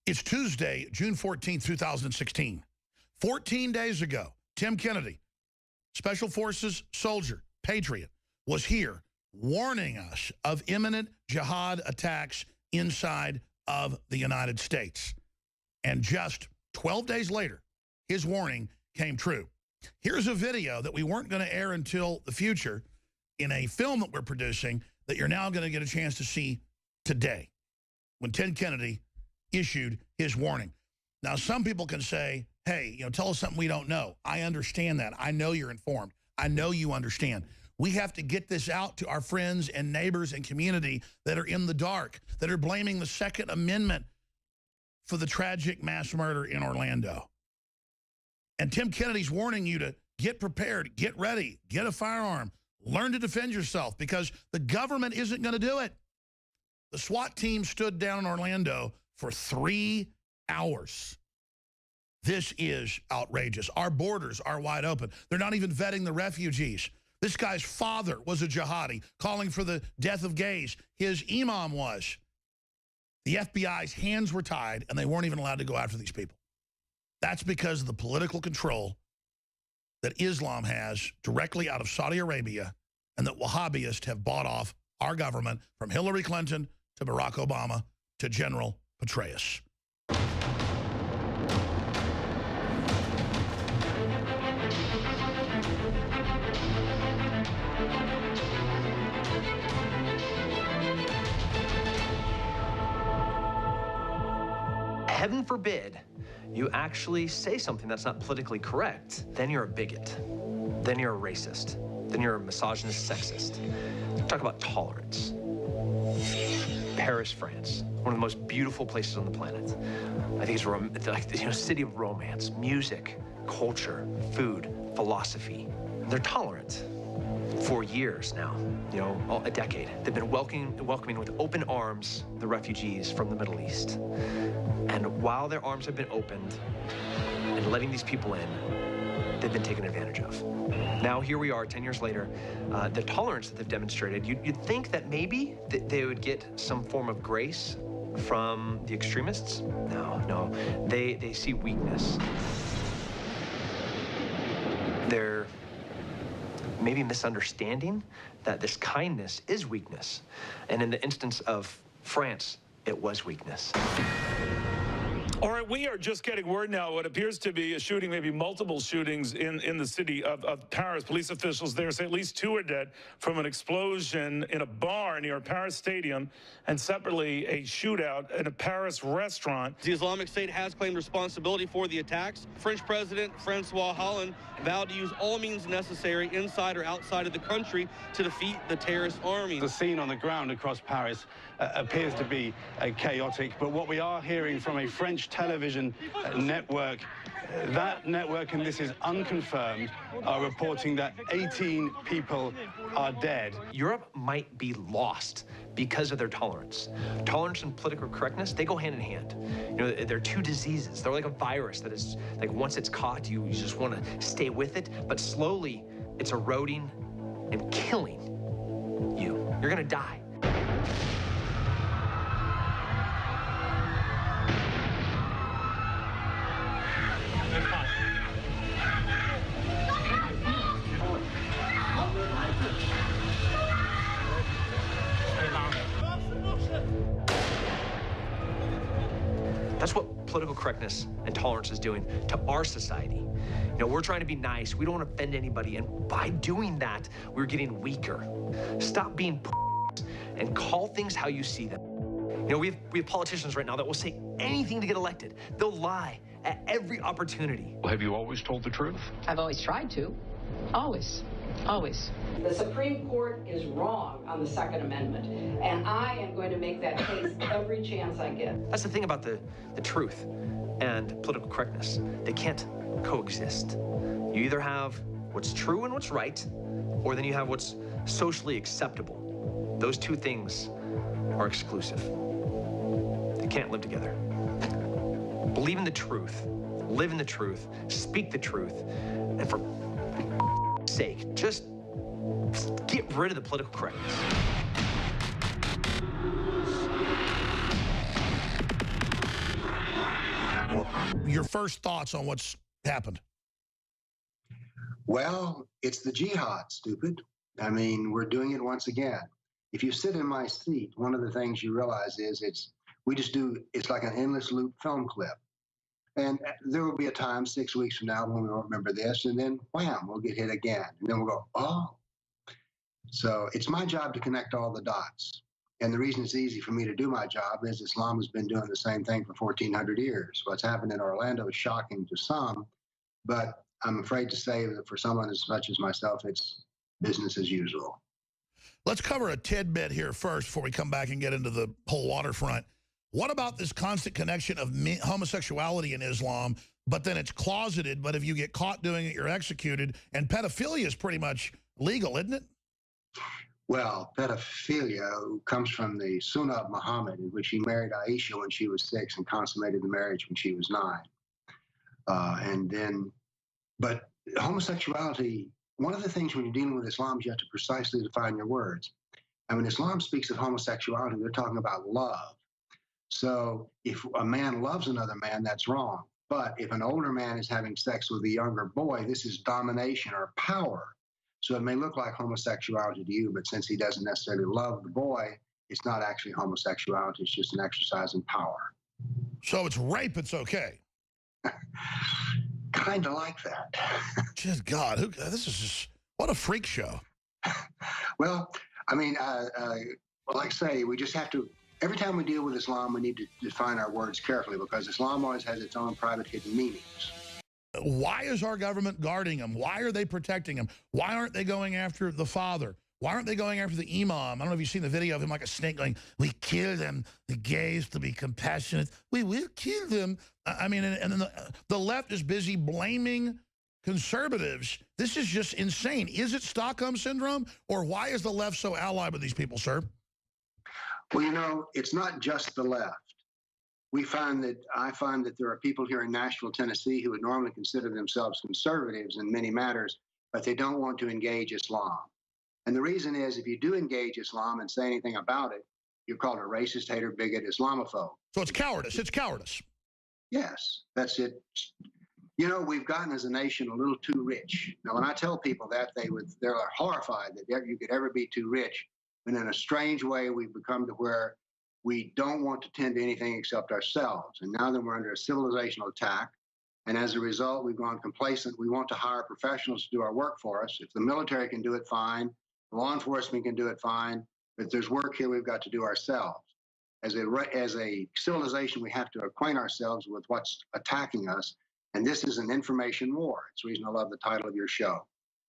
It's Tuesday, June 14th, 2016. 14 days ago, Tim Kennedy, Special Forces soldier, patriot, was here warning us of imminent jihad attacks inside of the United States. And just 12 days later, his warning came true. Here's a video that we weren't going to air until the future in a film that we're producing that you're now going to get a chance to see today when Tim Kennedy issued his warning. Now, some people can say, hey, tell us something we don't know. I understand that. I know you're informed. I know you understand. We have to get this out to our friends and neighbors and community that are in the dark, that are blaming the Second Amendment for the tragic mass murder in Orlando. And Tim Kennedy's warning you to get prepared, get ready, get a firearm, learn to defend yourself, because the government isn't going to do it. The SWAT team stood down in Orlando for 3 hours. This is outrageous. Our borders are wide open. They're not even vetting the refugees. This guy's father was a jihadi, calling for the death of gays. His imam was. The FBI's hands were tied, and they weren't even allowed to go after these people. That's because of the political control that Islam has directly out of Saudi Arabia, and that Wahhabists have bought off our government, from Hillary Clinton to Barack Obama to General Petraeus. Heaven forbid you actually say something that's not politically correct. Then you're a bigot. Then you're a racist. Then you're a misogynist, sexist. Talk about tolerance. Paris, France, one of the most beautiful places on the planet. I think it's like city of romance, music, culture, food, philosophy. They're tolerant. For years now, a decade, they've been welcoming with open arms the refugees from the Middle East. And while their arms have been opened and letting these people in, they've been taken advantage of. Now here we are 10 years later, the tolerance that they've demonstrated, you'd think that maybe they would get some form of grace from the extremists. No, they see weakness. They're maybe misunderstanding that this kindness is weakness. And in the instance of France, it was weakness. All right, we are just getting word now what appears to be a shooting, maybe multiple shootings in the city of Paris. Police officials there say at least 2 are dead from an explosion in a bar near a Paris stadium, and separately a shootout in a Paris restaurant. The Islamic State has claimed responsibility for the attacks. French President Francois Hollande vowed to use all means necessary inside or outside of the country to defeat the terrorist army. The scene on the ground across Paris appears to be chaotic, but what we are hearing from a French television network, that network, and this is unconfirmed, are reporting that 18 people are dead. Europe might be lost because of their tolerance. Tolerance and political correctness, they go hand in hand. They're 2 diseases. They're like a virus that is, like, once it's caught, you just want to stay with it, but slowly it's eroding and killing you. You're gonna die. That's what political correctness and tolerance is doing to our society. We're trying to be nice. We don't want to offend anybody. And by doing that, we're getting weaker. Stop being and call things how you see them. We have politicians right now that will say anything to get elected. They'll lie at every opportunity. Have you always told the truth? I've always tried to. Always. Always. The Supreme Court is wrong on the Second Amendment, and I am going to make that case every chance I get. That's the thing about the truth and political correctness. They can't coexist. You either have what's true and what's right, or then you have what's socially acceptable. Those 2 things are exclusive. They can't live together. Believe in the truth, live in the truth, speak the truth, and for sake, just get rid of the political correctness. Your first thoughts on what's happened? Well, it's the jihad, stupid. I mean, we're doing it once again. If you sit in my seat, one of the things you realize is it's like an endless loop film clip. And there will be a time 6 weeks from now when we won't remember this, and then wham, we'll get hit again. And then we'll go, oh. So it's my job to connect all the dots. And the reason it's easy for me to do my job is Islam has been doing the same thing for 1,400 years. What's happened in Orlando is shocking to some, but I'm afraid to say that for someone as much as myself, it's business as usual. Let's cover a tidbit here first before we come back and get into the whole waterfront. What about this constant connection of homosexuality in Islam, but then it's closeted, but if you get caught doing it, you're executed, and pedophilia is pretty much legal, isn't it? Well, pedophilia comes from the Sunnah of Muhammad, in which he married Aisha when she was 6 and consummated the marriage when she was 9. But homosexuality, one of the things when you're dealing with Islam is you have to precisely define your words. And when Islam speaks of homosexuality, they're talking about love. So if a man loves another man, that's wrong. But if an older man is having sex with a younger boy, this is domination or power. So it may look like homosexuality to you, but since he doesn't necessarily love the boy, it's not actually homosexuality. It's just an exercise in power. So it's rape, it's okay. Kind of like that. Just God, this is just, what a freak show. Well, I mean, like I say, we just have to, every time we deal with Islam, we need to define our words carefully because Islam always has its own private hidden meanings. Why is our government guarding them? Why are they protecting them? Why aren't they going after the father? Why aren't they going after the imam? I don't know if you've seen the video of him like a snake going, we kill them, the gays, to be compassionate. We will kill them. I mean, and then the left is busy blaming conservatives. This is just insane. Is it Stockholm Syndrome? Or why is the left so allied with these people, sir? Well, you know, it's not just the left. I find that there are people here in Nashville, Tennessee, who would normally consider themselves conservatives in many matters, but they don't want to engage Islam. And the reason is, if you do engage Islam and say anything about it, you're called a racist, hater, bigot, Islamophobe. So it's cowardice. It's cowardice. Yes, that's it. You know, we've gotten as a nation a little too rich. Now, when I tell people that, they're horrified that you could ever be too rich. And in a strange way, we've become to where we don't want to tend to anything except ourselves. And now that we're under a civilizational attack, and as a result, we've gone complacent. We want to hire professionals to do our work for us. If the military can do it, fine. Law enforcement can do it, fine. But if there's work here, we've got to do ourselves. As a civilization, we have to acquaint ourselves with what's attacking us. And this is an information war. It's the reason I love the title of your show.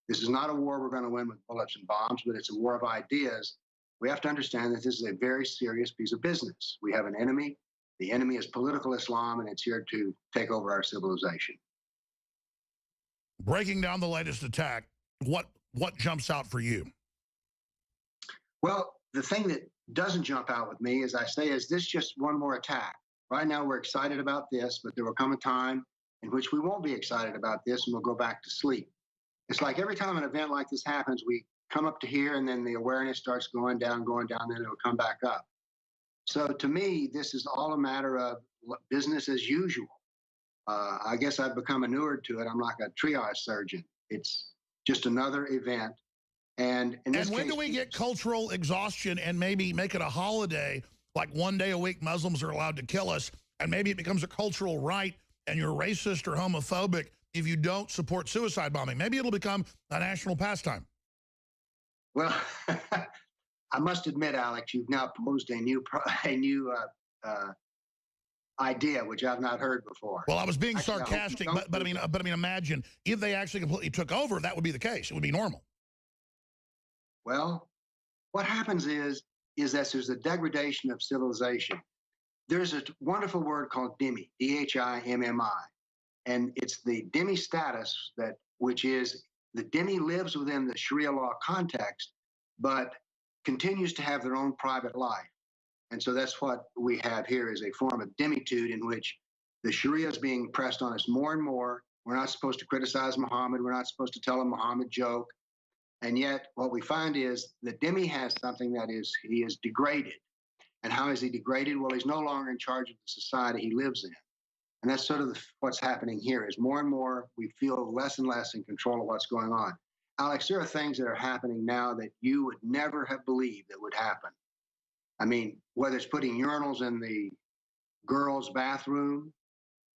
This is not a war we're going to win with bullets and bombs, but it's a war of ideas. We have to understand that this is a very serious piece of business. We have an enemy. The enemy is political Islam, and it's here to take over our civilization. Breaking down the latest attack, what jumps out for you? Well, the thing that doesn't jump out with me, as I say, is this just one more attack? Right now, we're excited about this, but there will come a time in which we won't be excited about this, and we'll go back to sleep. It's like every time an event like this happens, we come up to here, and then the awareness starts going down, then it'll come back up. So to me, this is all a matter of business as usual. I guess I've become inured to it. I'm like a triage surgeon. It's just another event. And when do we get cultural exhaustion and maybe make it a holiday, like one day a week Muslims are allowed to kill us, and maybe it becomes a cultural right and you're racist or homophobic if you don't support suicide bombing? Maybe it'll become a national pastime. Well, I must admit, Alex, you've now posed a new idea, which I've not heard before. Well, I was being sarcastic, but I mean, imagine if they actually completely took over, that would be the case. It would be normal. Well, what happens is that there's a degradation of civilization. There's a wonderful word called dhimmi, D-H-I-M-M-I, and it's the dhimmi status which is the dhimmi lives within the Sharia law context, but continues to have their own private life. And so that's what we have here is a form of dhimmitude in which the Sharia is being pressed on us more and more. We're not supposed to criticize Muhammad. We're not supposed to tell a Muhammad joke. And yet what we find is the dhimmi has something he is degraded. And how is he degraded? Well, he's no longer in charge of the society he lives in. And that's sort of what's happening here is more and more we feel less and less in control of what's going on. Alex, there are things that are happening now that you would never have believed that would happen. I mean, whether it's putting urinals in the girls' bathroom,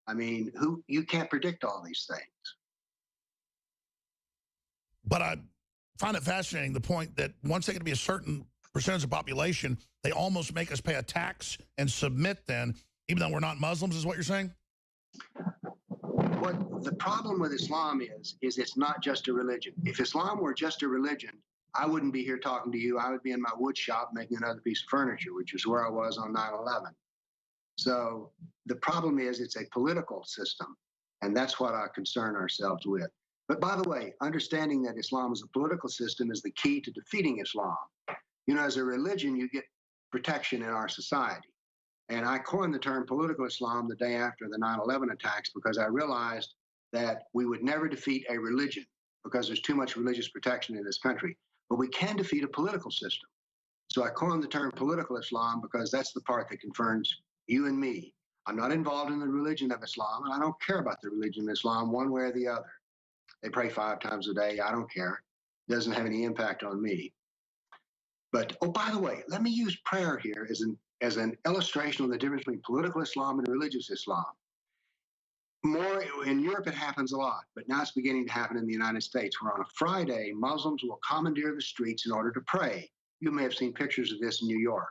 I mean, you can't predict all these things. But I find it fascinating, the point that once they get to be a certain percentage of population, they almost make us pay a tax and submit then, even though we're not Muslims, is what you're saying? What the problem with Islam is it's not just a religion. If Islam were just a religion, I wouldn't be here talking to you. I would be in my wood shop making another piece of furniture, which is where I was on 9/11. So the problem is it's a political system, and that's what I concern ourselves with. But by the way, understanding that Islam is a political system is the key to defeating Islam. You know, as a religion, you get protection in our society. And I coined the term political Islam the day after the 9/11 attacks because I realized that we would never defeat a religion because there's too much religious protection in this country. But we can defeat a political system. So I coined the term political Islam because that's the part that concerns you and me. I'm not involved in the religion of Islam, and I don't care about the religion of Islam one way or the other. They pray 5 times a day. I don't care. It doesn't have any impact on me. But, oh, by the way, let me use prayer here as an illustration of the difference between political Islam and religious Islam. More in Europe, it happens a lot, but now it's beginning to happen in the United States, where on a Friday, Muslims will commandeer the streets in order to pray. You may have seen pictures of this in New York.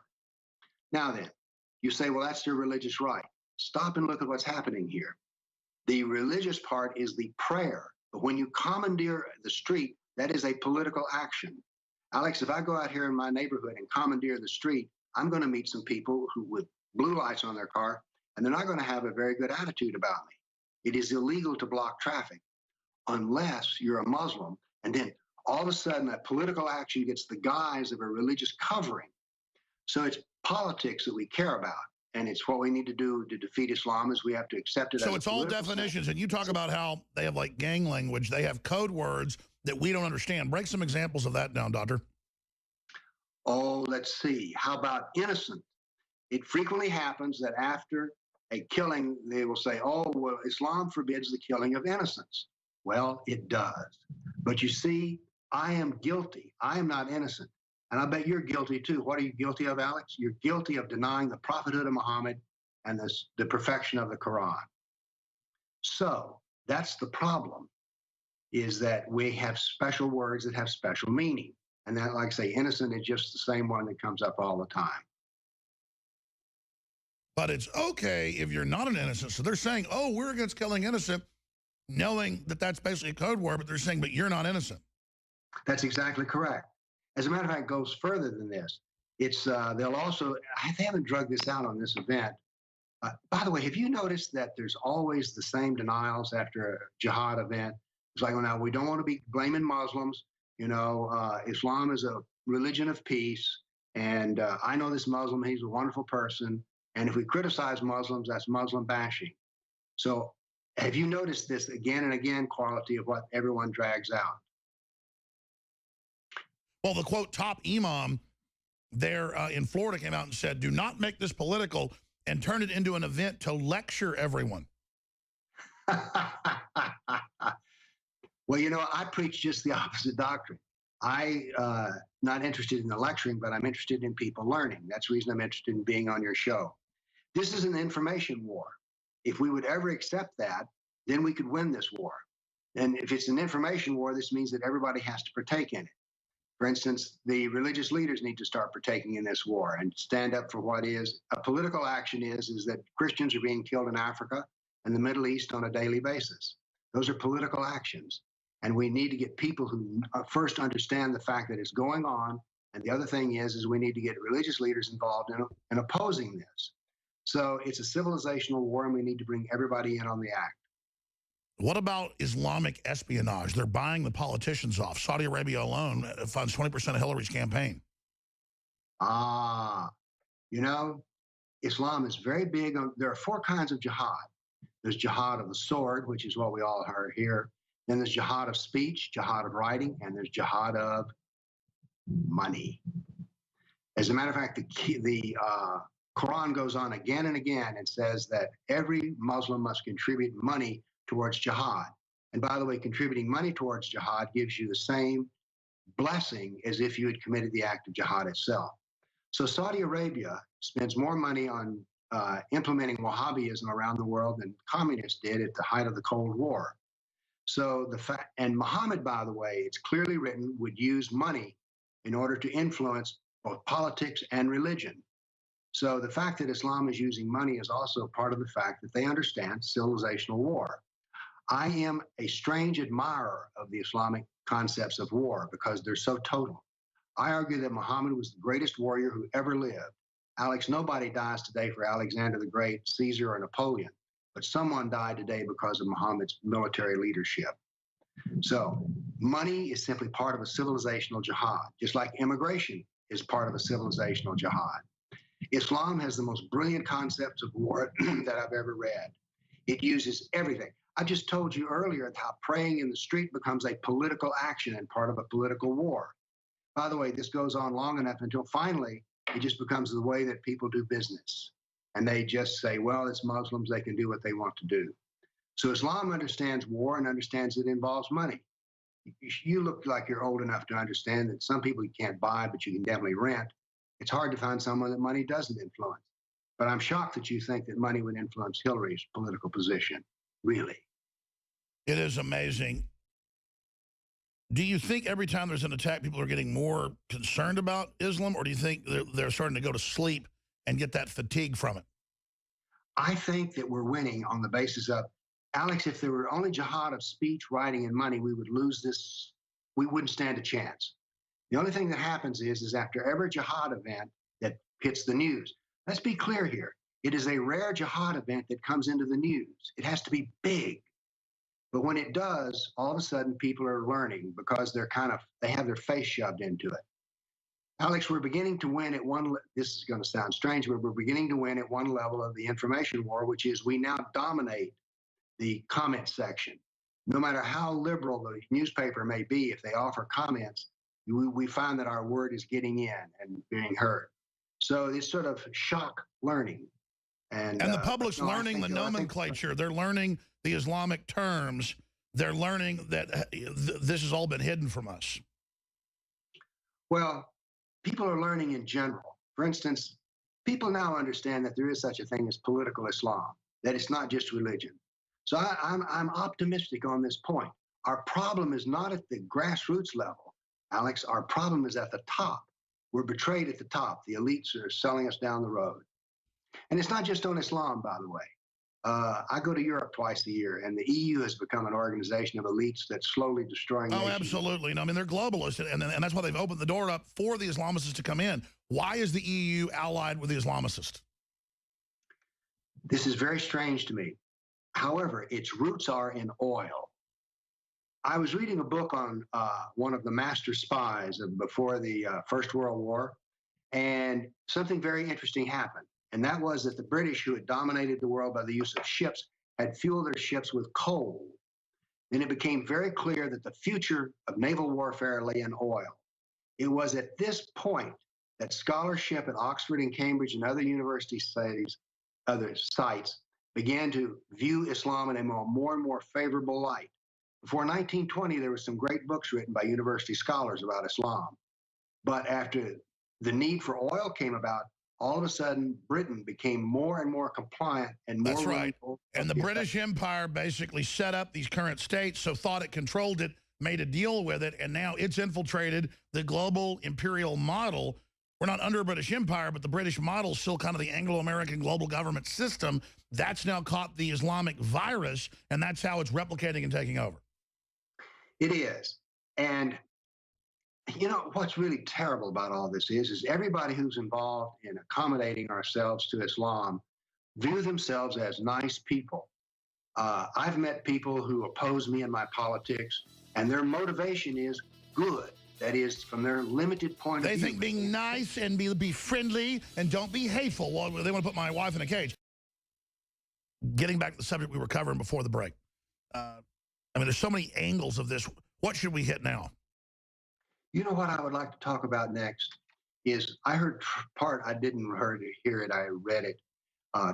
Now then, you say, well, that's their religious right. Stop and look at what's happening here. The religious part is the prayer, but when you commandeer the street, that is a political action. Alex, if I go out here in my neighborhood and commandeer the street, I'm going to meet some people who with blue lights on their car, and they're not going to have a very good attitude about me. It is illegal to block traffic unless you're a Muslim, and then all of a sudden that political action gets the guise of a religious covering. So it's politics that we care about, and it's what we need to do to defeat Islam is we have to accept it. So it's all definitions, and you talk about how they have like gang language, they have code words that we don't understand. Break some examples of that down, Doctor. Oh, let's see. How about innocent? It frequently happens that after a killing, they will say, oh, well, Islam forbids the killing of innocents. Well, it does. But you see, I am guilty. I am not innocent. And I bet you're guilty too. What are you guilty of, Alex? You're guilty of denying the prophethood of Muhammad and the perfection of the Quran. So that's the problem, is that we have special words that have special meaning. And that, like I say, innocent is just the same one that comes up all the time. But it's okay if you're not an innocent. So they're saying, oh, we're against killing innocent, knowing that that's basically a code word, but they're saying, but you're not innocent. That's exactly correct. As a matter of fact, it goes further than this. It's they'll also, they haven't drugged this out on this event. By the way, have you noticed that there's always the same denials after a jihad event? It's like, well, now we don't want to be blaming Muslims. You know, Islam is a religion of peace. And I know this Muslim, he's a wonderful person. And if we criticize Muslims, that's Muslim bashing. So have you noticed this again and again, quality of what everyone drags out? Well, the quote top imam there in Florida came out and said, do not make this political and turn it into an event to lecture everyone. Well, you know, I preach just the opposite doctrine. Not interested in the lecturing, but I'm interested in people learning. That's the reason I'm interested in being on your show. This is an information war. If we would ever accept that, then we could win this war. And if it's an information war, this means that everybody has to partake in it. For instance, the religious leaders need to start partaking in this war and stand up for what is a political action is that Christians are being killed in Africa and the Middle East on a daily basis. Those are political actions. And we need to get people who first understand the fact that it's going on. And the other thing is we need to get religious leaders involved in opposing this. So it's a civilizational war, and we need to bring everybody in on the act. What about Islamic espionage? They're buying the politicians off. Saudi Arabia alone funds 20% of Hillary's campaign. You know, Islam is very big on, there are 4 kinds of jihad. There's jihad of the sword, which is what we all are here. Then there's jihad of speech, jihad of writing, and there's jihad of money. As a matter of fact, the Quran goes on again and again and says that every Muslim must contribute money towards jihad. And by the way, contributing money towards jihad gives you the same blessing as if you had committed the act of jihad itself. So Saudi Arabia spends more money on implementing Wahhabism around the world than communists did at the height of the Cold War. So and Muhammad, by the way, it's clearly written, would use money in order to influence both politics and religion. So the fact that Islam is using money is also part of the fact that they understand civilizational war. I am a strange admirer of the Islamic concepts of war because they're so total. I argue that Muhammad was the greatest warrior who ever lived. Alex, nobody dies today for Alexander the Great, Caesar, or Napoleon, but someone died today because of Muhammad's military leadership. So money is simply part of a civilizational jihad, just like immigration is part of a civilizational jihad. Islam has the most brilliant concepts of war that I've ever read. It uses everything. I just told you earlier how praying in the street becomes a political action and part of a political war. By the way, this goes on long enough until finally it just becomes the way that people do business. And they just say, well, it's Muslims, they can do what they want to do. So Islam understands war and understands it involves money. You look like you're old enough to understand that some people you can't buy, but you can definitely rent. It's hard to find someone that money doesn't influence. But I'm shocked that you think that money would influence Hillary's political position, really. It is amazing. Do you think every time there's an attack, people are getting more concerned about Islam, or do you think they're starting to go to sleep and get that fatigue from it? I think that we're winning on the basis of, Alex, if there were only jihad of speech, writing, and money, we would lose this. We wouldn't stand a chance. The only thing that happens is after every jihad event that hits the news, let's be clear here. It is a rare jihad event that comes into the news. It has to be big. But when it does, all of a sudden people are learning because they have their face shoved into it. Alex, we're beginning to win at this is going to sound strange, but we're beginning to win at one level of the information war, which is we now dominate the comment section. No matter how liberal the newspaper may be, if they offer comments, we find that our word is getting in and being heard. So it's sort of shock learning. And the public's learning the nomenclature. They're learning the Islamic terms. They're learning that this has all been hidden from us. Well, people are learning in general. For instance, people now understand that there is such a thing as political Islam, that it's not just religion. So I'm optimistic on this point. Our problem is not at the grassroots level, Alex. Our problem is at the top. We're betrayed at the top. The elites are selling us down the road. And it's not just on Islam, by the way. I go to Europe twice a year, and the EU has become an organization of elites that's slowly destroying nations. Absolutely. No, I mean, they're globalists, and that's why they've opened the door up for the Islamicists to come in. Why is the EU allied with the Islamicists? This is very strange to me. However, its roots are in oil. I was reading a book on one of the master spies before the First World War, and something very interesting happened. And that was that the British, who had dominated the world by the use of ships, had fueled their ships with coal. Then it became very clear that the future of naval warfare lay in oil. It was at this point that scholarship at Oxford and Cambridge and other university studies, other sites, began to view Islam in a more and more favorable light. Before 1920, there were some great books written by university scholars about Islam. But after the need for oil came about, all of a sudden, Britain became more and more compliant and more. That's right. And the British Empire basically set up these current states, so thought it controlled it, made a deal with it, and now it's infiltrated the global imperial model. We're not under a British Empire, but the British model is still kind of the Anglo-American global government system. That's now caught the Islamic virus, and that's how it's replicating and taking over. It is. And you know, what's really terrible about all this is everybody who's involved in accommodating ourselves to Islam view themselves as nice people. I've met people who oppose me in my politics, and their motivation is good. That is, from their limited point of view. They think being nice and be friendly and don't be hateful. Well, they want to put my wife in a cage. Getting back to the subject we were covering before the break. I mean, there's so many angles of this. What should we hit now? You know what I would like to talk about next is I heard part, I didn't hear it, I read it.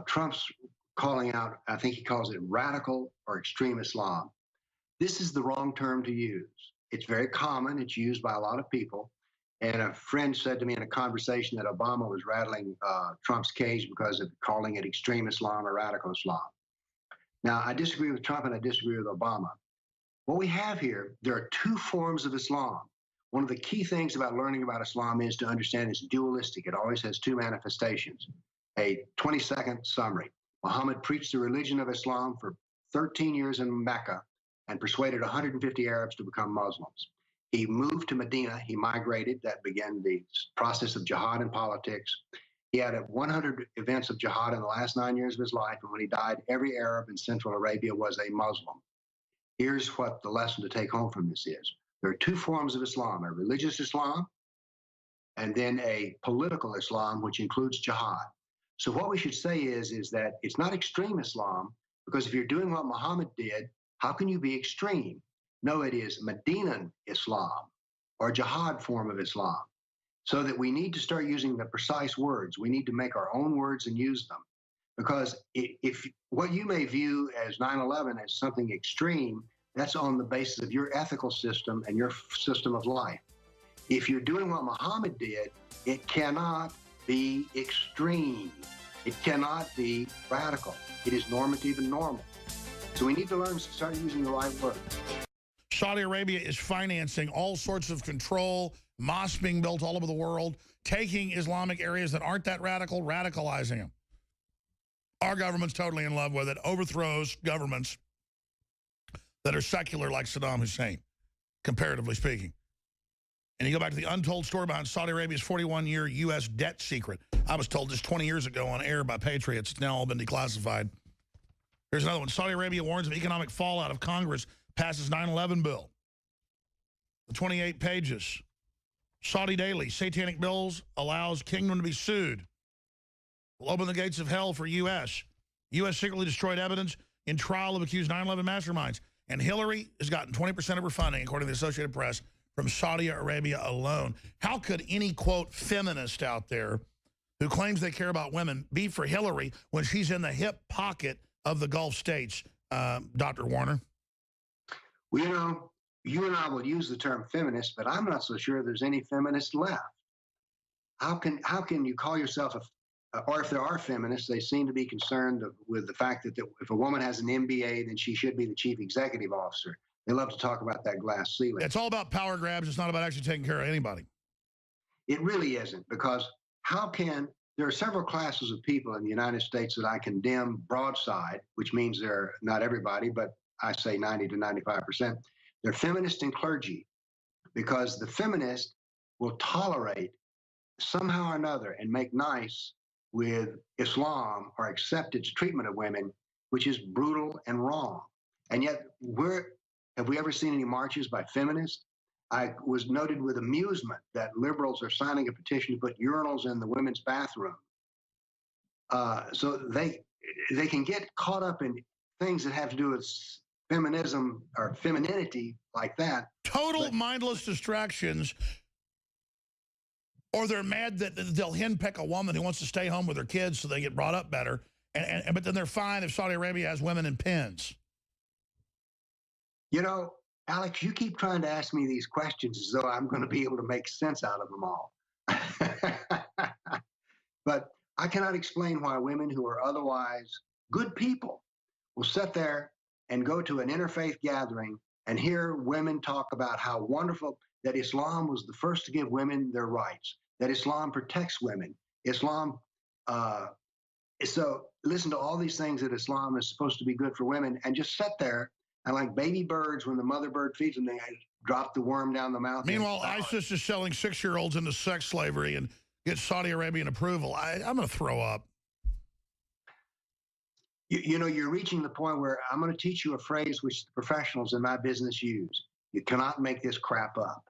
Trump's calling out, I think he calls it radical or extreme Islam. This is the wrong term to use. It's very common. It's used by a lot of people. And a friend said to me in a conversation that Obama was rattling Trump's cage because of calling it extreme Islam or radical Islam. Now, I disagree with Trump and I disagree with Obama. What we have here, there are two forms of Islam. One of the key things about learning about Islam is to understand it's dualistic. It always has two manifestations. A 20-second summary. Muhammad preached the religion of Islam for 13 years in Mecca and persuaded 150 Arabs to become Muslims. He moved to Medina. He migrated. That began the process of jihad in politics. He had 100 events of jihad in the last 9 years of his life, and when he died, every Arab in Central Arabia was a Muslim. Here's what the lesson to take home from this is. There are two forms of Islam, a religious Islam and then a political Islam, which includes jihad. So what we should say is that it's not extreme Islam, because if you're doing what Muhammad did, how can you be extreme? No, it is Medinan Islam or jihad form of Islam. So that we need to start using the precise words. We need to make our own words and use them. Because if what you may view as 9/11 as something extreme, that's on the basis of your ethical system and your system of life. If you're doing what Muhammad did, it cannot be extreme. It cannot be radical. It is normative and normal. So we need to learn to start using the right words. Saudi Arabia is financing all sorts of control, mosques being built all over the world, taking Islamic areas that aren't that radical, radicalizing them. Our government's totally in love with it, overthrows governments that are secular like Saddam Hussein, comparatively speaking. And you go back to the untold story behind Saudi Arabia's 41-year U.S. debt secret. I was told this 20 years ago on air by Patriots. It's now all been declassified. Here's another one. Saudi Arabia warns of economic fallout if Congress passes 9/11 bill. The 28 pages. Saudi Daily, satanic bills allows kingdom to be sued. Will open the gates of hell for U.S. U.S. secretly destroyed evidence in trial of accused 9/11 masterminds. And Hillary has gotten 20% of her funding, according to the Associated Press, from Saudi Arabia alone. How could any, quote, feminist out there who claims they care about women be for Hillary when she's in the hip pocket of the Gulf states, Dr. Warner? Well, you know, you and I will use the term feminist, but I'm not so sure there's any feminists left. How can you call yourself or if there are feminists, they seem to be concerned with the fact that if a woman has an MBA, then she should be the chief executive officer. They love to talk about that glass ceiling. It's all about power grabs. It's not about actually taking care of anybody. It really isn't, because there are several classes of people in the United States that I condemn broadside, which means they're not everybody, but I say 90 to 95%. They're feminists and clergy, because the feminist will tolerate somehow or another and make nice with Islam or accept its treatment of women, which is brutal and wrong. And yet, have we ever seen any marches by feminists? I was noted with amusement that liberals are signing a petition to put urinals in the women's bathroom. So they can get caught up in things that have to do with feminism or femininity like that. Total mindless distractions. Or they're mad that they'll henpeck a woman who wants to stay home with her kids so they get brought up better. But then they're fine if Saudi Arabia has women in pens. You know, Alex, you keep trying to ask me these questions as though I'm going to be able to make sense out of them all. But I cannot explain why women who are otherwise good people will sit there and go to an interfaith gathering and hear women talk about how wonderful that Islam was the first to give women their rights, that Islam protects women. Islam, so listen to all these things that Islam is supposed to be good for women, and just sit there and like baby birds, when the mother bird feeds them, they drop the worm down the mouth. Meanwhile, ISIS is selling 6-year-olds into sex slavery and gets Saudi Arabian approval. I'm going to throw up. You know, you're reaching the point where I'm going to teach you a phrase which the professionals in my business use. You cannot make this crap up.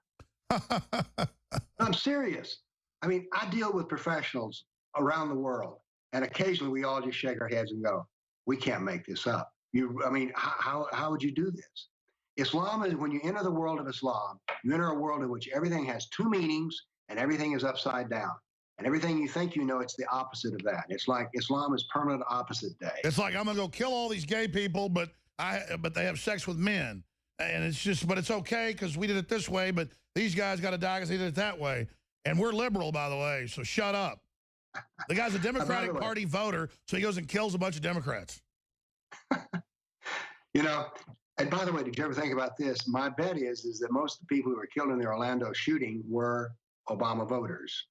I'm serious. I mean, I deal with professionals around the world, and occasionally we all just shake our heads and go, we can't make this up. How would you do this? Islam is, when you enter the world of Islam, you enter a world in which everything has two meanings and everything is upside down. And everything you think you know, it's the opposite of that. It's like Islam is permanent opposite day. It's like, I'm going to go kill all these gay people, but they have sex with men. And it's just, but it's okay because we did it this way, but these guys got to die because they did it that way. And we're liberal, by the way, so shut up. The guy's a Democratic Party voter, so he goes and kills a bunch of Democrats. You know, and by the way, did you ever think about this? My bet is that most of the people who were killed in the Orlando shooting were Obama voters.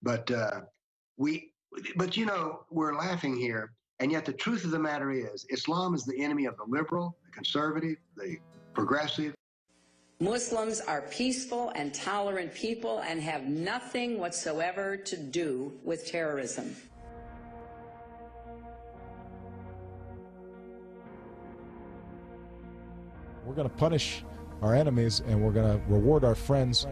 But you know, we're laughing here, and yet the truth of the matter is, Islam is the enemy of the liberal, the conservative, the progressive. Muslims are peaceful and tolerant people and have nothing whatsoever to do with terrorism. We're going to punish our enemies and we're going to reward our friends.